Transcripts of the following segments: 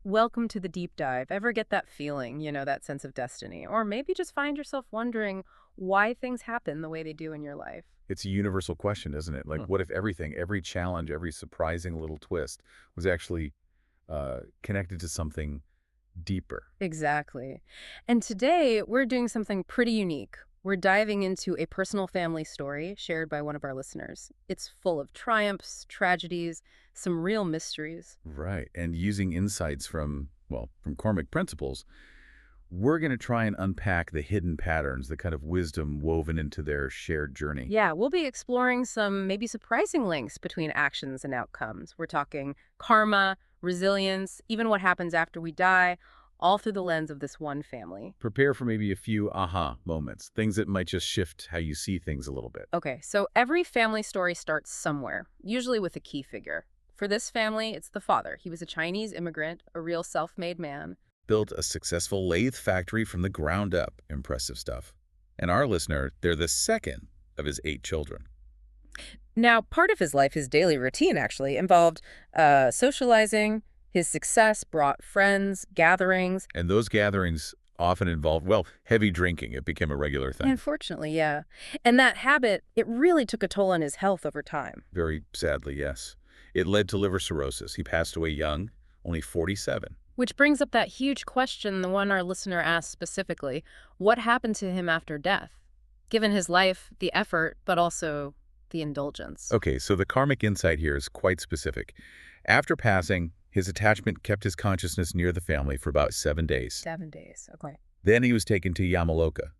Welcome to the deep dive. Ever get that feeling, that sense of destiny? Or maybe just find yourself wondering why things happen the way they do in your life? It's a universal question, isn't it? Like, what if everything, every challenge, every surprising little twist was actually connected to something deeper? Exactly. And today we're doing something pretty unique. We're diving into a personal family story shared by one of our listeners. It's full of triumphs, tragedies, some real mysteries. Right. And using insights from, well, from karmic principles, we're going to try and unpack the hidden patterns, the kind of wisdom woven into their shared journey. Yeah, we'll be exploring some maybe surprising links between actions and outcomes. We're talking karma, resilience, even what happens after we die, all through the lens of this one family. Prepare for maybe a few aha moments, things that might just shift how you see things a little bit. Okay, so every family story starts somewhere, usually with a key figure. For this family, it's the father. He was a Chinese immigrant, a real self-made man. Built a successful lathe factory from the ground up. Impressive stuff. And our listener, they're the second of his 8 children. Now, part of his life, his daily routine actually, involved socializing. His success brought friends, gatherings. And those gatherings often involved, well, heavy drinking. It became a regular thing. Unfortunately, yeah. And that habit, it really took a toll on his health over time. Very sadly, yes. It led to liver cirrhosis. He passed away young, only 47. Which brings up that huge question, the one our listener asked specifically. What happened to him after death? Given his life, the effort, but also the indulgence. Okay, so the karmic insight here is quite specific. After passing, his attachment kept his consciousness near the family for about 7 days. 7 days, okay. Then he was taken to Yamaloka.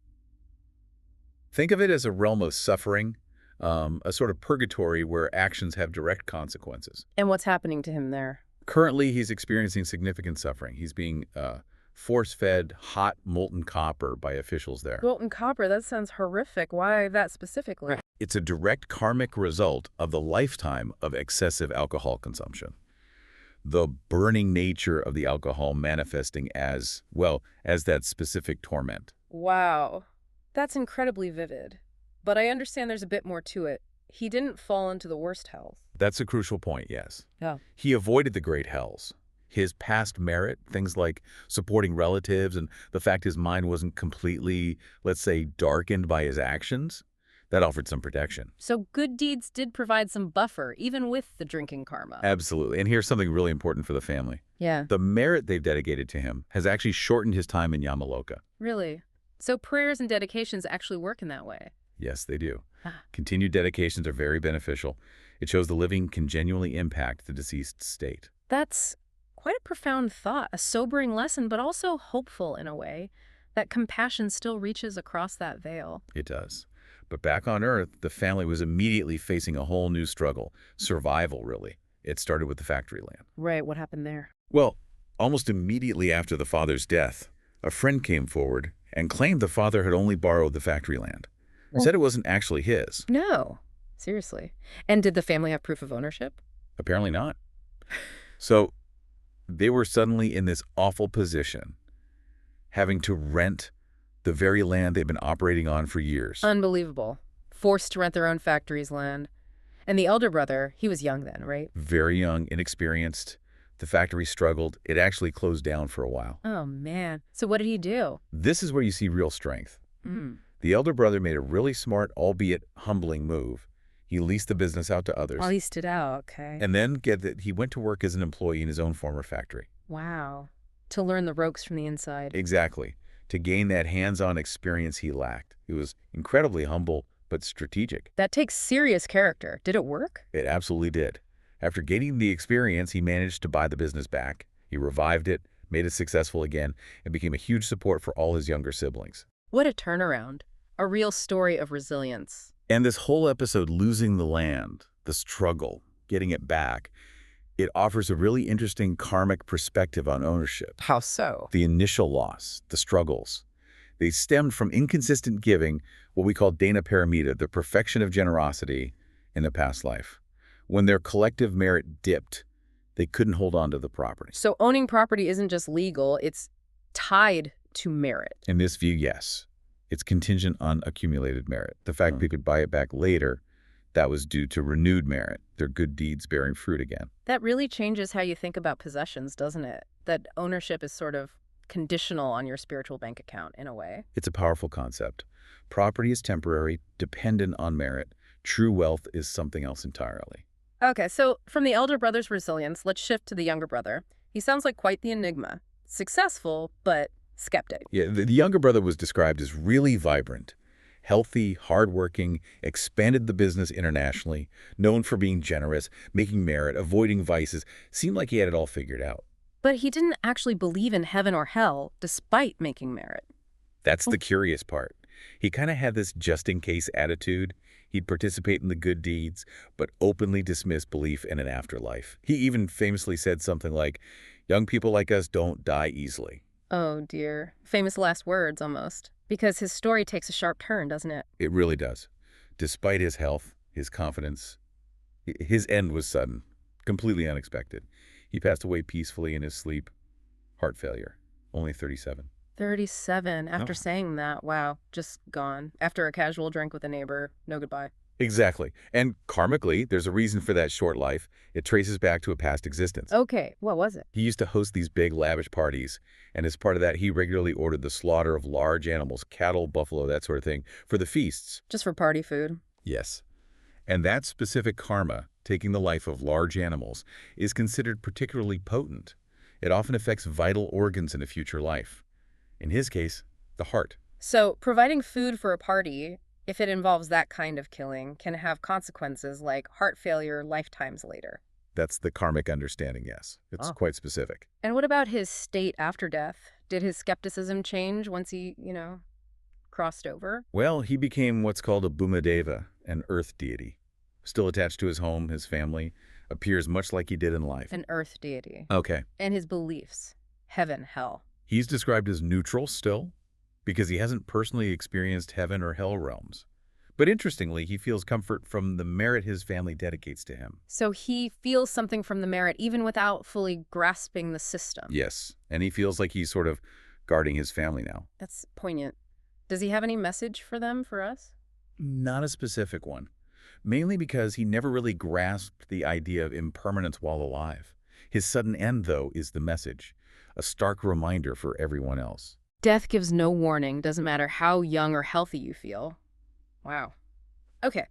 Think of it as a realm of suffering, a sort of purgatory where actions have direct consequences. And what's happening to him there? Currently, he's experiencing significant suffering. He's being force-fed hot molten copper by officials there. Molten copper, that sounds horrific. Why that specifically? It's a direct karmic result of the lifetime of excessive alcohol consumption. The burning nature of the alcohol manifesting as, well, as that specific torment. Wow. That's incredibly vivid. But I understand there's a bit more to it. He didn't fall into the worst health. That's a crucial point, yes. Yeah. He avoided the great hells. His past merit, things like supporting relatives and the fact his mind wasn't completely, let's say, darkened by his actions, that offered some protection. So good deeds did provide some buffer, even with the drinking karma. Absolutely. And here's something really important for the family. Yeah. The merit they've dedicated to him has actually shortened his time in Yamaloka. Really? So prayers and dedications actually work in that way? Yes, they do. Ah. Continued dedications are very beneficial. It shows the living can genuinely impact the deceased state. That's quite a profound thought, a sobering lesson, but also hopeful in a way, that compassion still reaches across that veil. It does. But back on Earth, the family was immediately facing a whole new struggle. Survival, really. It started with the factory land. Right, what happened there? Well, almost immediately after the father's death, a friend came forward and claimed the father had only borrowed the factory land. Said it wasn't actually his. No, seriously. And did the family have proof of ownership? Apparently not. So they were suddenly in this awful position, having to rent the very land they'd been operating on for years. Unbelievable. Forced to rent their own factory's land. And the elder brother, he was young then, right? Very young, inexperienced. The factory struggled. It actually closed down for a while. Oh, man. So what did he do? This is where you see real strength. Mm. The elder brother made a really smart, albeit humbling move. He leased the business out to others. Oh, he stood out, okay. And then get that he went to work as an employee in his own former factory. Wow. To learn the ropes from the inside. Exactly. To gain that hands-on experience he lacked. It was incredibly humble, but strategic. That takes serious character. Did it work? It absolutely did. After gaining the experience, he managed to buy the business back. He revived it, made it successful again, and became a huge support for all his younger siblings. What a turnaround. A real story of resilience. And this whole episode, losing the land, the struggle, getting it back, it offers a really interesting karmic perspective on ownership. How so? The initial loss, the struggles, they stemmed from inconsistent giving, what we call dana paramita, the perfection of generosity in the past life. When their collective merit dipped, they couldn't hold on to the property. So owning property isn't just legal, it's tied to merit. In this view, yes. It's contingent on accumulated merit. The fact they could buy it back later That was due to renewed merit, their good deeds bearing fruit again. That really changes how you think about possessions, doesn't it? That ownership is sort of conditional on your spiritual bank account in a way. It's a powerful concept. Property is temporary, dependent on merit. True wealth is something else entirely. Okay, so from the elder brother's resilience, let's shift to the younger brother. He sounds like quite the enigma. Successful, but skeptic. Yeah, the younger brother was described as really vibrant, healthy, hardworking, expanded the business internationally, known for being generous, making merit, avoiding vices. Seemed like he had it all figured out. But he didn't actually believe in heaven or hell, despite making merit. That's the curious part. He kind of had this just-in-case attitude. He'd participate in the good deeds, but openly dismiss belief in an afterlife. He even famously said something like, "Young people like us don't die easily." Oh dear. Famous last words, almost. Because his story takes a sharp turn, doesn't it? It really does. Despite his health, his confidence, his end was sudden, completely unexpected. He passed away peacefully in his sleep. Heart failure. Only 37. 37. After Oh. saying that, wow, just gone. After a casual drink with a neighbor, no goodbye. Exactly. And karmically, there's a reason for that short life. It traces back to a past existence. Okay, what was it? He used to host these big, lavish parties, and as part of that, he regularly ordered the slaughter of large animals, cattle, buffalo, that sort of thing, for the feasts. Just for party food. Yes. And that specific karma, taking the life of large animals, is considered particularly potent. It often affects vital organs in a future life. In his case, the heart. So, providing food for a party, if it involves that kind of killing, can have consequences like heart failure lifetimes later. That's the karmic understanding, yes. It's Oh. quite specific. And what about his state after death? Did his skepticism change once he, crossed over? Well, he became what's called a Bhumadeva, an earth deity. Still attached to his home, his family, appears much like he did in life. An earth deity. Okay. And his beliefs. Heaven, hell. He's described as neutral still, because he hasn't personally experienced heaven or hell realms. But interestingly, he feels comfort from the merit his family dedicates to him. So he feels something from the merit even without fully grasping the system. Yes, and he feels like he's sort of guarding his family now. That's poignant. Does he have any message for them, for us? Not a specific one, mainly because he never really grasped the idea of impermanence while alive. His sudden end, though, is the message, a stark reminder for everyone else. Death gives no warning, doesn't matter how young or healthy you feel. Wow. Okay,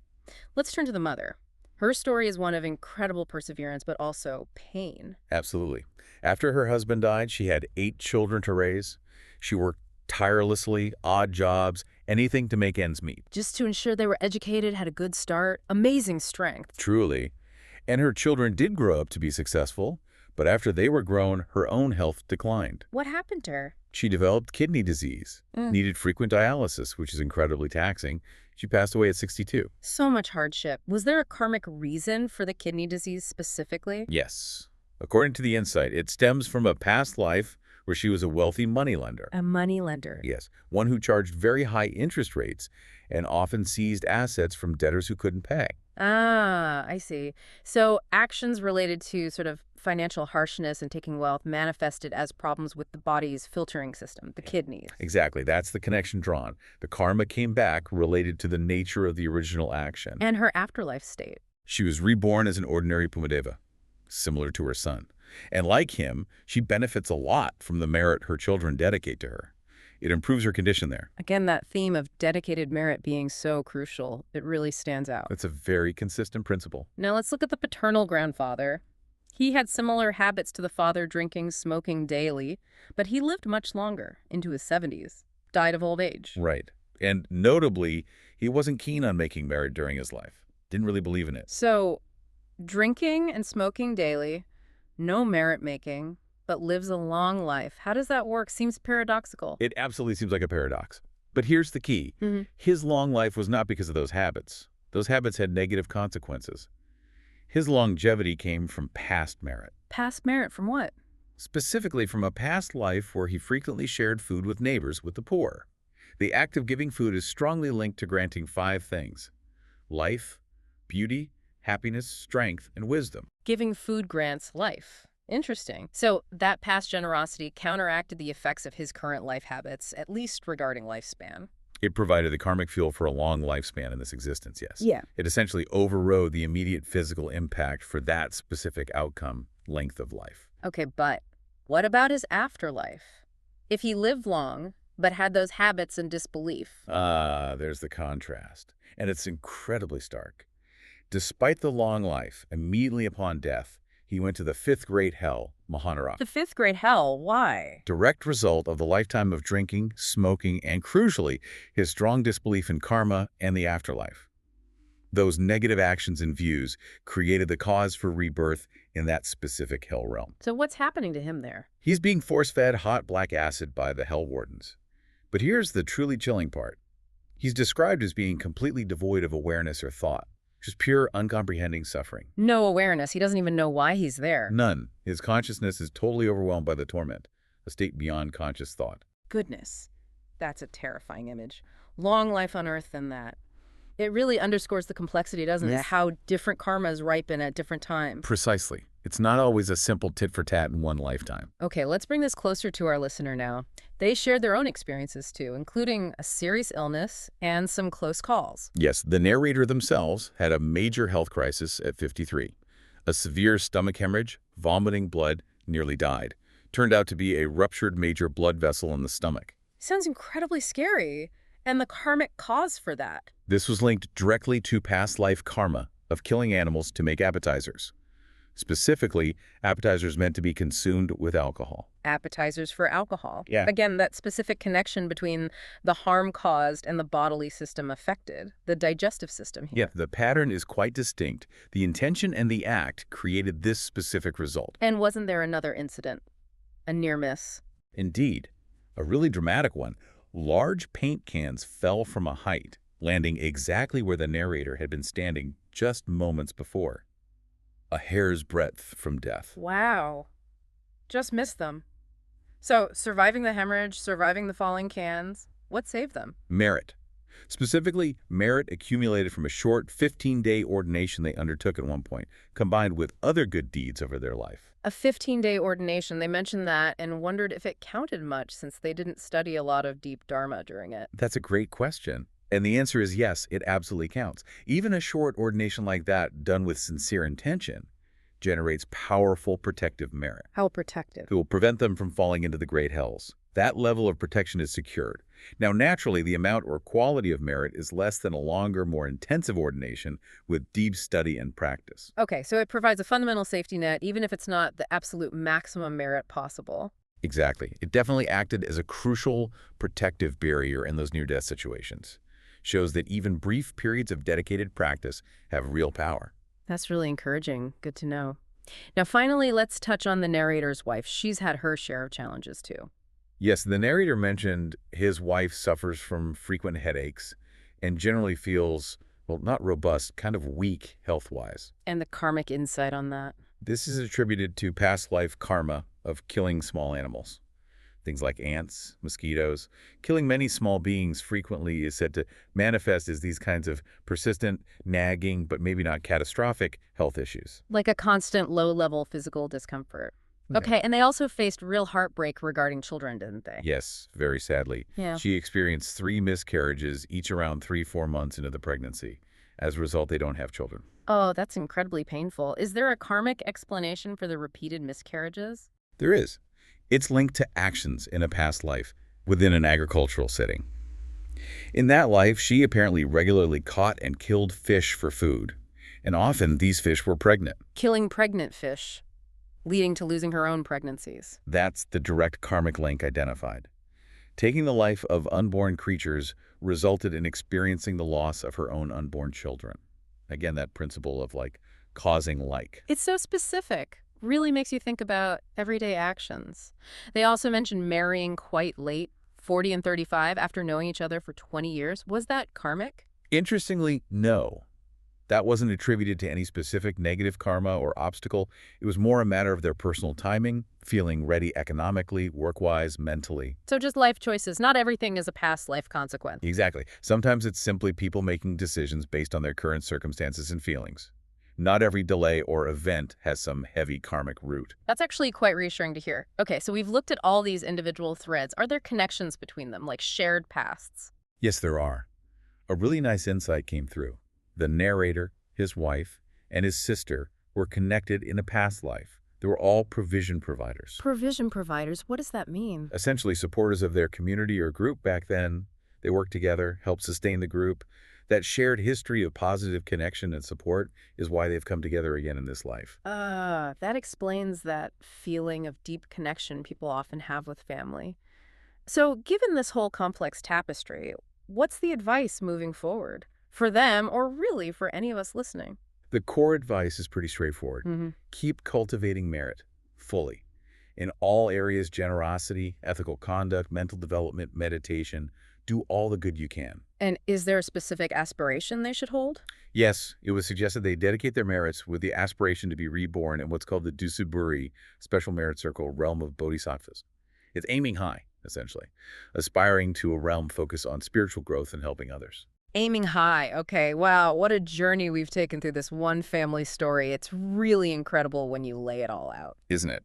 let's turn to the mother. Her story is one of incredible perseverance, but also pain. Absolutely. After her husband died, she had 8 children to raise. She worked tirelessly, odd jobs, anything to make ends meet. Just to ensure they were educated, had a good start. Amazing strength. Truly. And her children did grow up to be successful, but after they were grown, her own health declined. What happened to her? She developed kidney disease, needed frequent dialysis, which is incredibly taxing. She passed away at 62. So much hardship. Was there a karmic reason for the kidney disease specifically? Yes. According to the insight, it stems from a past life where she was a wealthy moneylender. A moneylender. Yes, one who charged very high interest rates and often seized assets from debtors who couldn't pay. Ah, I see. So actions related to sort of financial harshness and taking wealth manifested as problems with the body's filtering system, the kidneys. Exactly, that's the connection drawn. The karma came back related to the nature of the original action. And her afterlife state. She was reborn as an ordinary Pumadeva, similar to her son. And like him, she benefits a lot from the merit her children dedicate to her. It improves her condition there. Again, that theme of dedicated merit being so crucial, it really stands out. That's a very consistent principle. Now let's look at the paternal grandfather. He had similar habits to the father, drinking, smoking daily, but he lived much longer, into his 70s, died of old age. Right. And notably, he wasn't keen on making merit during his life. Didn't really believe in it. So, drinking and smoking daily, no merit making, but lives a long life. How does that work? Seems paradoxical. It absolutely seems like a paradox. But here's the key. His long life was not because of those habits. Those habits had negative consequences. His longevity came from past merit. Past merit from what? Specifically from a past life where he frequently shared food with neighbors with the poor. The act of giving food is strongly linked to granting 5 things: life, beauty, happiness, strength, and wisdom. Giving food grants life. Interesting. So that past generosity counteracted the effects of his current life habits, at least regarding lifespan. It provided the karmic fuel for a long lifespan in this existence, yes. Yeah. It essentially overrode the immediate physical impact for that specific outcome, length of life. Okay, but what about his afterlife? If he lived long, but had those habits and disbelief. There's the contrast. And it's incredibly stark. Despite the long life, immediately upon death, he went to the fifth great hell, Mahanara. The fifth grade hell, why? Direct result of the lifetime of drinking, smoking, and crucially, his strong disbelief in karma and the afterlife. Those negative actions and views created the cause for rebirth in that specific hell realm. So what's happening to him there? He's being force-fed hot black acid by the hell wardens. But here's the truly chilling part. He's described as being completely devoid of awareness or thought, just pure uncomprehending suffering. No awareness. He doesn't even know why he's there. None. His consciousness is totally overwhelmed by the torment, a state beyond conscious thought. Goodness. That's a terrifying image. Long life on Earth than that. It really underscores the complexity, doesn't it? Yes. How different karmas ripen at different times. Precisely. It's not always a simple tit-for-tat in one lifetime. Okay, let's bring this closer to our listener now. They shared their own experiences too, including a serious illness and some close calls. Yes, the narrator themselves had a major health crisis at 53. A severe stomach hemorrhage, vomiting blood, nearly died. Turned out to be a ruptured major blood vessel in the stomach. Sounds incredibly scary. And the karmic cause for that. This was linked directly to past life karma of killing animals to make appetizers. Specifically, appetizers meant to be consumed with alcohol. Appetizers for alcohol. Yeah. Again, that specific connection between the harm caused and the bodily system affected, the digestive system here. Yeah, the pattern is quite distinct. The intention and the act created this specific result. And wasn't there another incident? A near miss? Indeed, a really dramatic one. Large paint cans fell from a height, landing exactly where the narrator had been standing just moments before. A hair's breadth from death. Wow. Just missed them. So, surviving the hemorrhage, surviving the falling cans, what saved them? Merit. Specifically, merit accumulated from a short 15-day ordination they undertook at one point, combined with other good deeds over their life. A 15-day ordination, they mentioned that and wondered if it counted much since they didn't study a lot of deep dharma during it. That's a great question. And the answer is yes, it absolutely counts. Even a short ordination like that, done with sincere intention, generates powerful protective merit. How protective? It will prevent them from falling into the great hells. That level of protection is secured. Now, naturally, the amount or quality of merit is less than a longer, more intensive ordination with deep study and practice. Okay, so it provides a fundamental safety net, even if it's not the absolute maximum merit possible. Exactly. It definitely acted as a crucial protective barrier in those near-death situations. Shows that even brief periods of dedicated practice have real power. That's really encouraging. Good to know. Now, finally, let's touch on the narrator's wife. She's had her share of challenges, too. Yes, the narrator mentioned his wife suffers from frequent headaches and generally feels, well, not robust, kind of weak health-wise. And the karmic insight on that. This is attributed to past life karma of killing small animals. Things like ants, mosquitoes. Killing many small beings frequently is said to manifest as these kinds of persistent, nagging, but maybe not catastrophic health issues. Like a constant low-level physical discomfort. Okay, and they also faced real heartbreak regarding children, didn't they? Yes, very sadly. Yeah. She experienced 3 miscarriages, each around 3-4 months into the pregnancy. As a result, they don't have children. Oh, that's incredibly painful. Is there a karmic explanation for the repeated miscarriages? There is. It's linked to actions in a past life within an agricultural setting. In that life, she apparently regularly caught and killed fish for food, and often these fish were pregnant. Killing pregnant fish, leading to losing her own pregnancies. That's the direct karmic link identified. Taking the life of unborn creatures resulted in experiencing the loss of her own unborn children. Again, that principle of causing like. It's so specific. Really makes you think about everyday actions. They also mentioned marrying quite late, 40 and 35, after knowing each other for 20 years. Was that karmic? Interestingly, no. That wasn't attributed to any specific negative karma or obstacle. It was more a matter of their personal timing, feeling ready economically, work-wise, mentally. So just life choices. Not everything is a past life consequence. Exactly. Sometimes it's simply people making decisions based on their current circumstances and feelings. Not every delay or event has some heavy karmic root. That's actually quite reassuring to hear. Okay, so we've looked at all these individual threads. Are there connections between them, like shared pasts? Yes, there are. A really nice insight came through. The narrator, his wife, and his sister were connected in a past life. They were all provision providers, Provision providers, what does that mean? essentially supporters of their community or group back then. They worked together, helped sustain the group. That shared history of positive connection and support is why they've come together again in this life. That explains that feeling of deep connection people often have with family. So, given this whole complex tapestry, what's the advice moving forward? For them, or really for any of us listening? The core advice is pretty straightforward. Hmm. Keep cultivating merit fully. In all areas, generosity, ethical conduct, mental development, meditation, do all the good you can. And is there a specific aspiration they should hold? Yes, it was suggested they dedicate their merits with the aspiration to be reborn in what's called the Dusuburi, Special Merit Circle, realm of bodhisattvas. It's aiming high, essentially, aspiring to a realm focused on spiritual growth and helping others. Aiming high. Okay, wow, what a journey we've taken through this one family story. It's really incredible when you lay it all out. Isn't it?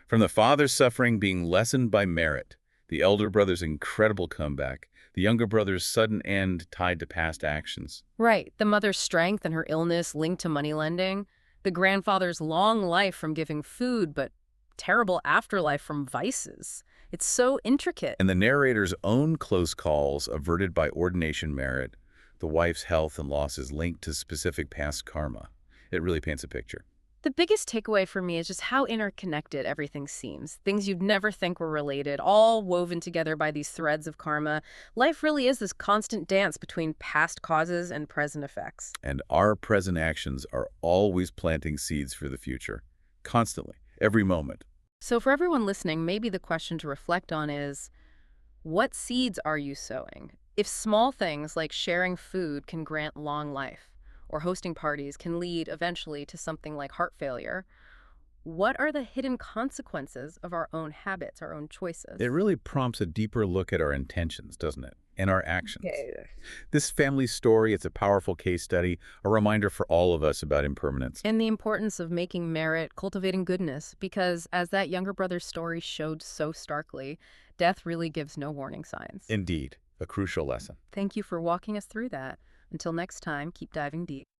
From the father's suffering being lessened by merit, the elder brother's incredible comeback, the younger brother's sudden end tied to past actions. Right, the mother's strength and her illness linked to money lending, the grandfather's long life from giving food, but terrible afterlife from vices. It's so intricate. And the narrator's own close calls averted by ordination merit, the wife's health and losses linked to specific past karma. It really paints a picture. The biggest takeaway for me is just how interconnected everything seems. Things you'd never think were related, all woven together by these threads of karma. Life really is this constant dance between past causes and present effects. And our present actions are always planting seeds for the future. Constantly, every moment. So for everyone listening, maybe the question to reflect on is, what seeds are you sowing? If small things like sharing food can grant long life, or hosting parties can lead eventually to something like heart failure, what are the hidden consequences of our own habits, our own choices? It really prompts a deeper look at our intentions, doesn't it? And our actions. Okay. This family story, it's a powerful case study, a reminder for all of us about impermanence. And the importance of making merit, cultivating goodness, because as that younger brother's story showed so starkly, death really gives no warning signs. Indeed, a crucial lesson. Thank you for walking us through that. Until next time, keep diving deep.